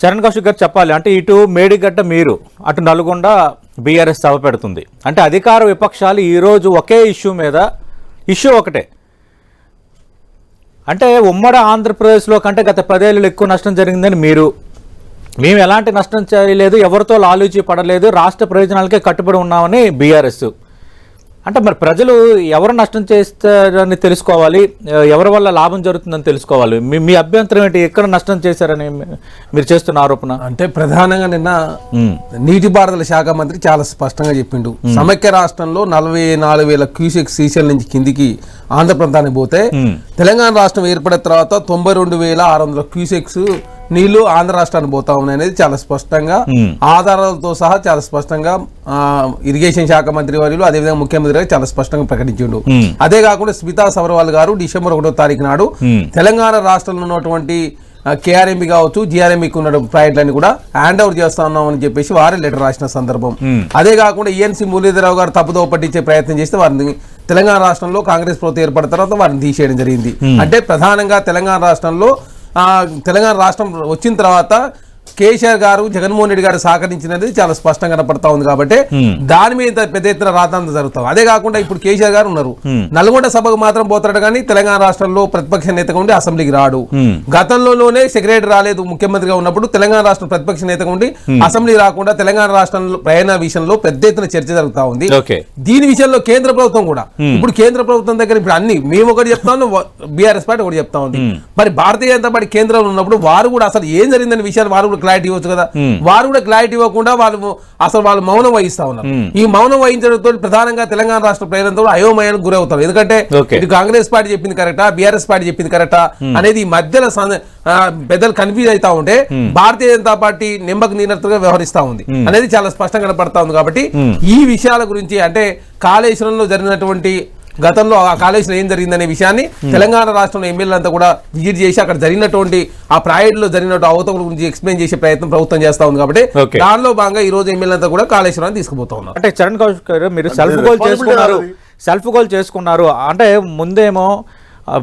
చరణ్ కౌశిక్ గారు చెప్పాలి అంటే ఇటు మేడిగడ్డ మీరు అటు నల్గొండ బీఆర్ఎస్ సభ పెడుతుంది అంటే అధికార విపక్షాలు ఈరోజు ఒకే ఇష్యూ మీద ఇష్యూ ఒకటే అంటే ఉమ్మడి ఆంధ్రప్రదేశ్లో కంటే గత 10 ఏళ్ళు ఎక్కువ నష్టం జరిగిందని మీరు మేము ఎలాంటి నష్టం చేయలేదు ఎవరితో లాలూచి పడలేదు రాష్ట్ర ప్రయోజనాలకే కట్టుబడి ఉన్నామని బీఆర్ఎస్ అంటే మరి ప్రజలు ఎవరు నష్టం చేస్తారని తెలుసుకోవాలి ఎవరి వల్ల లాభం జరుగుతుందని తెలుసుకోవాలి మీ అభ్యంతరం ఏంటి ఎక్కడ నష్టం చేశారని మీరు చేస్తున్న ఆరోపణ అంటే ప్రధానంగా నిన్న నీటిపారుదల శాఖ మంత్రి చాలా స్పష్టంగా చెప్పిండు సమైక్య రాష్ట్రంలో 44,000 క్యూసెక్ శ్రీశైలం నుంచి కిందికి ఆంధ్రప్రదేశానికి పోతే తెలంగాణ రాష్ట్రం ఏర్పడిన తర్వాత 92,600 క్యూసెక్స్ నీళ్లు ఆంధ్ర రాష్ట్రానికి పోతా ఉన్నాయి అనేది చాలా స్పష్టంగా ఆధారాలతో సహా చాలా స్పష్టంగా ఇరిగేషన్ శాఖ మంత్రి వర్యులు అదేవిధంగా ముఖ్యమంత్రి గారు చాలా స్పష్టంగా ప్రకటించిండు. అదే కాకుండా స్మితా సబర్వాల్ గారు డిసెంబర్ 1వ తారీఖు నాడు తెలంగాణ రాష్ట్రంలో ఉన్నటువంటి కేఆర్ఎంబి కావచ్చు జిఆర్ఎంబికి ఉన్న ప్రాజెక్టులని కూడా హ్యాండ్ ఓవర్ చేస్తా ఉన్నామని చెప్పేసి వారే లెటర్ రాసిన సందర్భం. అదే కాకుండా ఈఎన్సీ మురళీధరరావు గారు తప్పుదోవ పట్టించే ప్రయత్నం చేస్తే వారిని తెలంగాణ రాష్ట్రంలో కాంగ్రెస్ ప్రభుత్వం ఏర్పడిన తర్వాత వారిని తీసేయడం జరిగింది. అంటే ప్రధానంగా తెలంగాణ రాష్ట్రంలో తెలంగాణ రాష్ట్రం వచ్చిన తర్వాత కేసీఆర్ గారు జగన్మోహన్ రెడ్డి గారు సహకరించినది చాలా స్పష్టంగా కనపడతా ఉంది కాబట్టి దాని మీద పెద్ద ఎత్తున రాతాంతం జరుగుతాం. అదే కాకుండా ఇప్పుడు కేసీఆర్ గారు ఉన్నారు నల్గొండ సభకు మాత్రం పోతాడు కానీ తెలంగాణ రాష్ట్రంలో ప్రతిపక్ష నేతగా ఉండి అసెంబ్లీకి రాడు. గతంలోనే సెక్రటరీ రాలేదు ముఖ్యమంత్రిగా ఉన్నప్పుడు తెలంగాణ రాష్ట్ర ప్రతిపక్ష నేతగా ఉండి అసెంబ్లీ రాకుండా తెలంగాణ రాష్ట్రంలో ప్రయాణ విషయంలో పెద్ద ఎత్తున చర్చ జరుగుతా ఉంది. దీని విషయంలో కేంద్ర ప్రభుత్వం కూడా ఇప్పుడు కేంద్ర ప్రభుత్వం దగ్గర ఇప్పుడు అన్ని మేము ఒకటి చెప్తాను బీఆర్ఎస్ పార్టీ ఒకటి చెప్తా ఉంది. మరి భారతీయ జనతా పార్టీ కేంద్రంలో ఉన్నప్పుడు వారు కూడా అసలు ఏం జరిగిందనే విషయాలు వారు క్లారిటీ ఇవ్వచ్చు కదా. వారు కూడా క్లారిటీ ఇవ్వకుండా వాళ్ళు మౌనం వహిస్తా ఉన్నారు. ఈ మౌనం వహించడంతో ప్రధానంగా తెలంగాణ రాష్ట్ర ప్రజలంతా అయోమయానికి గురవుతారు. ఎందుకంటే ఇది కాంగ్రెస్ పార్టీ చెప్పింది కరెక్టా బీఆర్ఎస్ పార్టీ చెప్పింది కరెక్టా అనేది ఈ మధ్యలో పెద్దలు కన్ఫ్యూజ్ అవుతా ఉంటే భారతీయ జనతా పార్టీ నిమ్మకు నీనట్టుగా వ్యవహరిస్తా ఉంది అనేది చాలా స్పష్టంగా కనపడతా ఉంది. కాబట్టి ఈ విషయాల గురించి అంటే కాళేశ్వరంలో జరిగినటువంటి గతంలో ఆ కాలేజీలో ఏం జరిగిందనే విషయాన్ని తెలంగాణ రాష్ట్రంలో ఎమ్మెల్యేలంతా కూడా విజిట్ చేసి అక్కడ జరిగినటువంటి ఆ ప్రాజెక్టులో జరిగినటువంటి అవతల గురించి ఎక్స్ప్లెయిన్ చేసే ప్రయత్నం ప్రభుత్వం చేస్తా ఉంది. కాబట్టి దానిలో భాగంగా ఈ రోజు ఎమ్మెల్యేలంతా కూడా కాళేశ్వరాన్ని తీసుకుపోతా ఉన్నారు. అంటే చరణ్ కౌశిక్ గారు మీరు సెల్ఫ్ గోల్ చేసుకున్నారు అంటే ముందేమో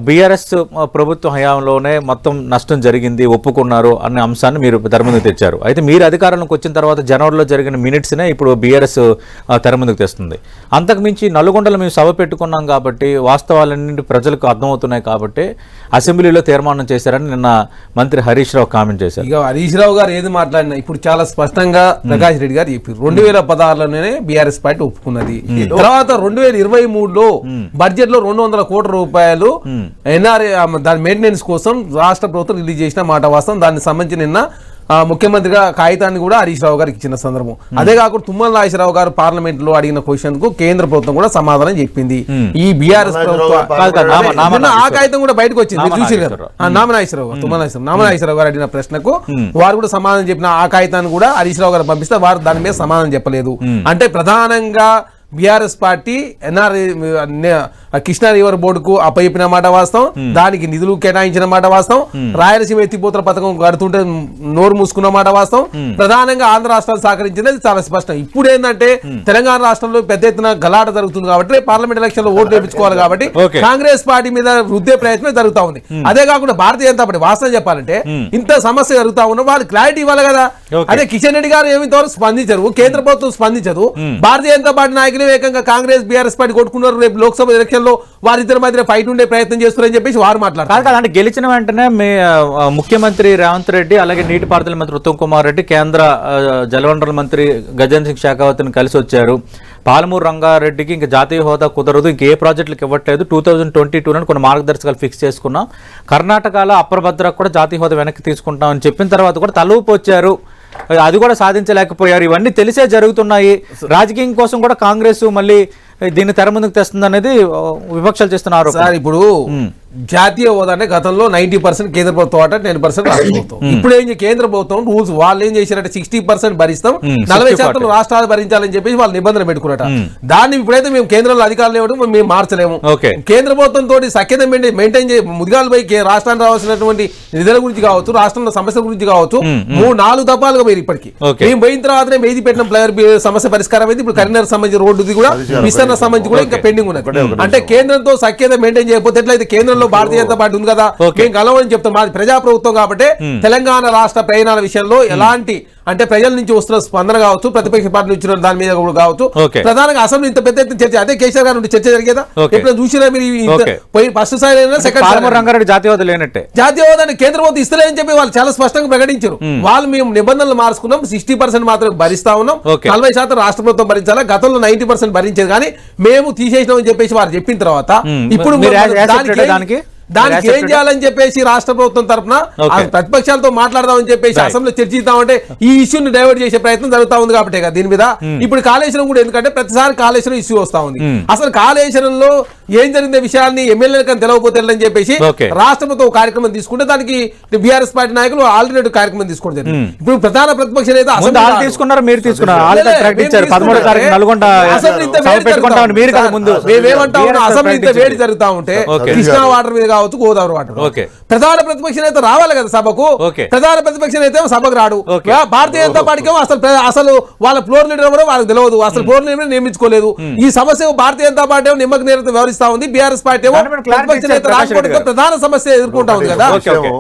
బీఆర్ఎస్ ప్రభుత్వ హయాంలోనే మొత్తం నష్టం జరిగింది ఒప్పుకున్నారు అనే అంశాన్ని మీరు తెర ముందుకు తెచ్చారు. అయితే మీరు అధికారంలోకి వచ్చిన తర్వాత జనవరిలో జరిగిన మినిట్స్నే ఇప్పుడు బీఆర్ఎస్ తెర ముందుకు తెస్తుంది. అంతకుమించి నల్గొండలో మేము సభ పెట్టుకున్నాం కాబట్టి వాస్తవాలన్నింటి ప్రజలకు అర్థమవుతున్నాయి కాబట్టి అసెంబ్లీలో తీర్మానం చేశారని నిన్న మంత్రి హరీష్ రావు కామెంట్ చేశారు. ఇక హరీష్ రావు గారు ఏది మాట్లాడినా ఇప్పుడు చాలా స్పష్టంగా ప్రకాష్ రెడ్డి గారు చెప్పారు 2016లోనే బీఆర్ఎస్ పార్టీ ఒప్పుకున్నది. తర్వాత 2023లో బడ్జెట్ లో 200 కోట్ల రూపాయలు ఎన్ఆర్ఏ దాని మెయింటెనెన్స్ కోసం రాష్ట్ర ప్రభుత్వం రిలీజ్ చేసిన మాట వాస్తవం. దానికి సంబంధించి నిన్న ముఖ్యమంత్రిగా కాగితాన్ని కూడా హరీష్ రావు గారికి ఇచ్చిన సందర్భం. అదే కాకుండా తుమ్మల నాగేశ్వరరావు గారు పార్లమెంట్ లో అడిగిన క్వశ్చన్ కు కేంద్ర ప్రభుత్వం కూడా సమాధానం చెప్పింది. ఈ బీఆర్ఎస్ ప్రభుత్వం ఆ కాగితం కూడా బయటకు వచ్చింది చూసి గారు నామనాగేశ్వరరావు గారు అడిగిన ప్రశ్నకు వారు కూడా సమాధానం చెప్పిన ఆ కాగితాన్ని కూడా హరీష్ రావు గారు పంపిస్తే వారు దాని మీద సమాధానం చెప్పలేదు. అంటే ప్రధానంగా బీఆర్ఎస్ పార్టీ కృష్ణా రివర్ బోర్డుకు అప్పచెప్పిన మాట వాస్తవం, దానికి నిధులు కేటాయించిన మాట వాస్తవం, రాయలసీమ ఎత్తిపోతల పథకం కడుతుంటే నోరు మూసుకున్న మాట వాస్తవం. ప్రధానంగా ఆంధ్ర రాష్ట్రాలు సహకరించినది చాలా స్పష్టం. ఇప్పుడు ఏంటంటే తెలంగాణ రాష్ట్రంలో పెద్ద ఎత్తున గలాట జరుగుతుంది కాబట్టి పార్లమెంట్ ఎలక్షన్ లో ఓట్లు వేయించుకోవాలి కాబట్టి కాంగ్రెస్ పార్టీ మీద రుద్దే ప్రయత్నం జరుగుతా ఉంది. అదే కాకుండా భారతీయ జనతా పార్టీ వాస్తవం చెప్పాలంటే ఇంత సమస్య జరుగుతా ఉన్న వాళ్ళు క్లారిటీ ఇవ్వాలి కదా. అదే కిషన్ రెడ్డి గారు ఏమింతవరకు స్పందించరు, కేంద్ర ప్రభుత్వం స్పందించదు. భారతీయ జనతా పార్టీ నాయకులు ఏకంగా కాంగ్రెస్ బీఆర్ఎస్ పార్టీ కొట్టుకున్నారు. రేపు లోక్సభ ఎలక్షన్ లో వారిద్దరి మధ్య ఫైట్ ఉండే ప్రయత్నం చేస్తున్నారని చెప్పేసి వారు మాట్లాడతారు. అంటే గెలిచిన వెంటనే ముఖ్యమంత్రి రేవంత్ రెడ్డి అలాగే నీటిపారుదల మంత్రి ఉత్తమ్ కుమార్ రెడ్డి కేంద్ర జలవనరుల మంత్రి గజేంద్ర సింగ్ షెకావత్ని కలిసి వచ్చారు. పాలమూరు రంగారెడ్డికి ఇంకా జాతీయ హోదా కుదరదు, ఇంకే ప్రాజెక్టులకు ఇవ్వట్లేదు, 2022 కొన్ని మార్గదర్శకాలు ఫిక్స్ చేసుకున్నాం, కర్ణాటకలో అప్పర్ భద్రకు కూడా జాతీయ హోదా వెనక్కి తీసుకుంటామని చెప్పిన తర్వాత కూడా తలూపు వచ్చారు, అది కూడా సాధించలేకపోయారు. ఇవన్నీ తెలిసే జరుగుతున్నాయి. రాజకీయం కోసం కూడా కాంగ్రెస్ మళ్ళీ దీన్ని తెర ముందుకు తెస్తుంది అనేది విపక్షాలు చేస్తున్నారు. సార్ ఇప్పుడు జాతీయ హోదా అంటే గతంలో 90% కేంద్ర ప్రభుత్వం అంటే 10% రాష్ట్ర ప్రభుత్వం. ఇప్పుడు ఏం కేంద్ర ప్రభుత్వం రూల్స్ వాళ్ళు ఏం చేశారంటే 60% భరిస్తాం, 40% రాష్ట్రాలు భరించాలని చెప్పేసి వాళ్ళు నిబంధన పెట్టుకున్నట. దాన్ని ఇప్పుడైతే మేము కేంద్రంలో అధికారులు ఇవ్వడం మేము మార్చలేము. కేంద్ర ప్రభుత్వం తోటి సఖ్యత మెయింటైన్ చేసి ముదిగాలు పోయి రాష్ట్రానికి రావాల్సినటువంటి నిధుల గురించి కావచ్చు, రాష్ట్రంలో సమస్యల గురించి కావచ్చు 3-4 దఫాలుగా పోయి ఇప్పటికి మేము పోయిన తర్వాతనే వేది పెట్టిన ప్లేయర్ సమస్య పరిష్కారం అయితే ఇప్పుడు కరీంనగర్ సంబంధించి రోడ్డుది కూడా విస్తరణ సంబంధించి కూడా ఇంకా పెండింగ్ ఉన్నది. అంటే కేంద్రంతో సఖ్యత మెయింటైన్ చేయకపోతే ఎట్లయితే కేంద్రం కేంద్రంలో భారతీయ జనతా పార్టీ ఉంది కదా, Okay. మేము కలవని చెప్తాం. మాది ప్రజాప్రభుత్వం కాబట్టి తెలంగాణ రాష్ట్ర ప్రయాణాల విషయంలో ఎలాంటి అంటే ప్రజల నుంచి వస్తున్న స్పందన కావచ్చు, ప్రతిపక్ష పార్టీ నుంచి ఉన్న దాని మీద కూడా కావచ్చు, Okay. ప్రధానంగా అసెంబ్లీ ఇంత పెద్ద ఎత్తున చర్చ, అదే కేసీఆర్ గారి నుండి చర్చ జరిగేదా? Okay. ఎప్పుడు చూసినా మీరు Okay. పోయి ఫస్ట్ స్థాయి సెకండ్ పాలమూరు రంగారెడ్డి జాతీయ హోదా లేనట్టే. జాతీయ హోదాని కేంద్ర ప్రభుత్వం ఇస్తలేదని చెప్పి వాళ్ళు చాలా స్పష్టంగా ప్రకటించారు. వాళ్ళు మేము నిబంధనలు మార్చుకున్నాం, 60% మాత్రమే భరిస్తా ఉన్నాం, Okay. 40% రాష్ట్ర ప్రభుత్వం భరించాలా, గతంలో 90% భరించేది కానీ మేము తీసేసినామని చెప్పేసి వారు చెప్పిన తర్వాత ఇప్పుడు మీరు మనం యాక్సెప్టెడ్ దానికి? దానికి ఏం చేయాలని చెప్పేసి రాష్ట్ర ప్రభుత్వం తరఫున Okay. ప్రతిపక్షాలతో మాట్లాడదామని చెప్పేసి Right. అసెంబ్లీలో చర్చిద్దామంటే ఈ ఇష్యూని డైవర్ట్ చేసే ప్రయత్నం జరుగుతా ఉంది కాబట్టి కదా దీని మీద ఇప్పుడు కాళేశ్వరం కూడా, ఎందుకంటే ప్రతిసారి కాళేశ్వరం ఇష్యూ వస్తా ఉంది. అసలు కాళేశ్వరంలో ఏం జరిగిన విషయాన్ని ఎమ్మెల్యేలకు తెలియకపోతే అని చెప్పేసి Okay. రాష్ట్ర ప్రభుత్వం కార్యక్రమం తీసుకుంటే దానికి బీఆర్ఎస్ పార్టీ నాయకులు ఆల్టర్నేటివ్ కార్యక్రమం తీసుకుంటారు. ఇప్పుడు ప్రధాన ప్రతిపక్ష నేత ముందు అసెంబ్లీ వాళ్ళు తీసుకున్నారు, మీరు తీసుకున్నారు, వాళ్ళు లే, ప్రకటించారు మేము 13వ తారీఖు నల్గొండ అసెంబ్లీ ఇంత సభ వేడి పెట్టుకుంటామని మీరు కదా ముందు. మేమేమంటా ఉన్నాం, BRS అసెంబ్లీ ఇంత వేడి ప్రకటించింది. జరుగుతా ఉంటే Okay. కృష్ణా వాటర్ మీద కావచ్చు, గోదావరి వాటర్, Okay. ప్రధాన ప్రతిపక్ష నేత రావాలి కదా సభకు. Okay. ప్రధాన ప్రతిపక్ష నేత ఏమో సభకు రాడు. Okay. భారతీయ జనతా పార్టీకి ఏమో అసలు వాళ్ళ ఫ్లోర్ లీడర్ ఎవరో వాళ్ళకి తెలియదు, అసలు ఫ్లోర్ లీడర్ నియమించుకోలేదు. ఈ సమస్య భారతీయ జనతా పార్టీ ఏమో నిమ్మక నేతతో వ్యవహరిస్తా ఉంది, బీఆర్ఎస్ పార్టీ ఏమో దాని మీద clarity ప్రతిపక్ష నేత ఇచ్చారు ప్రకాష్ రెడ్డి రాకపోవడంతో గారు. ప్రధాన సమస్య ఎదుర్కొంటా ఉంది కదా. Okay, okay.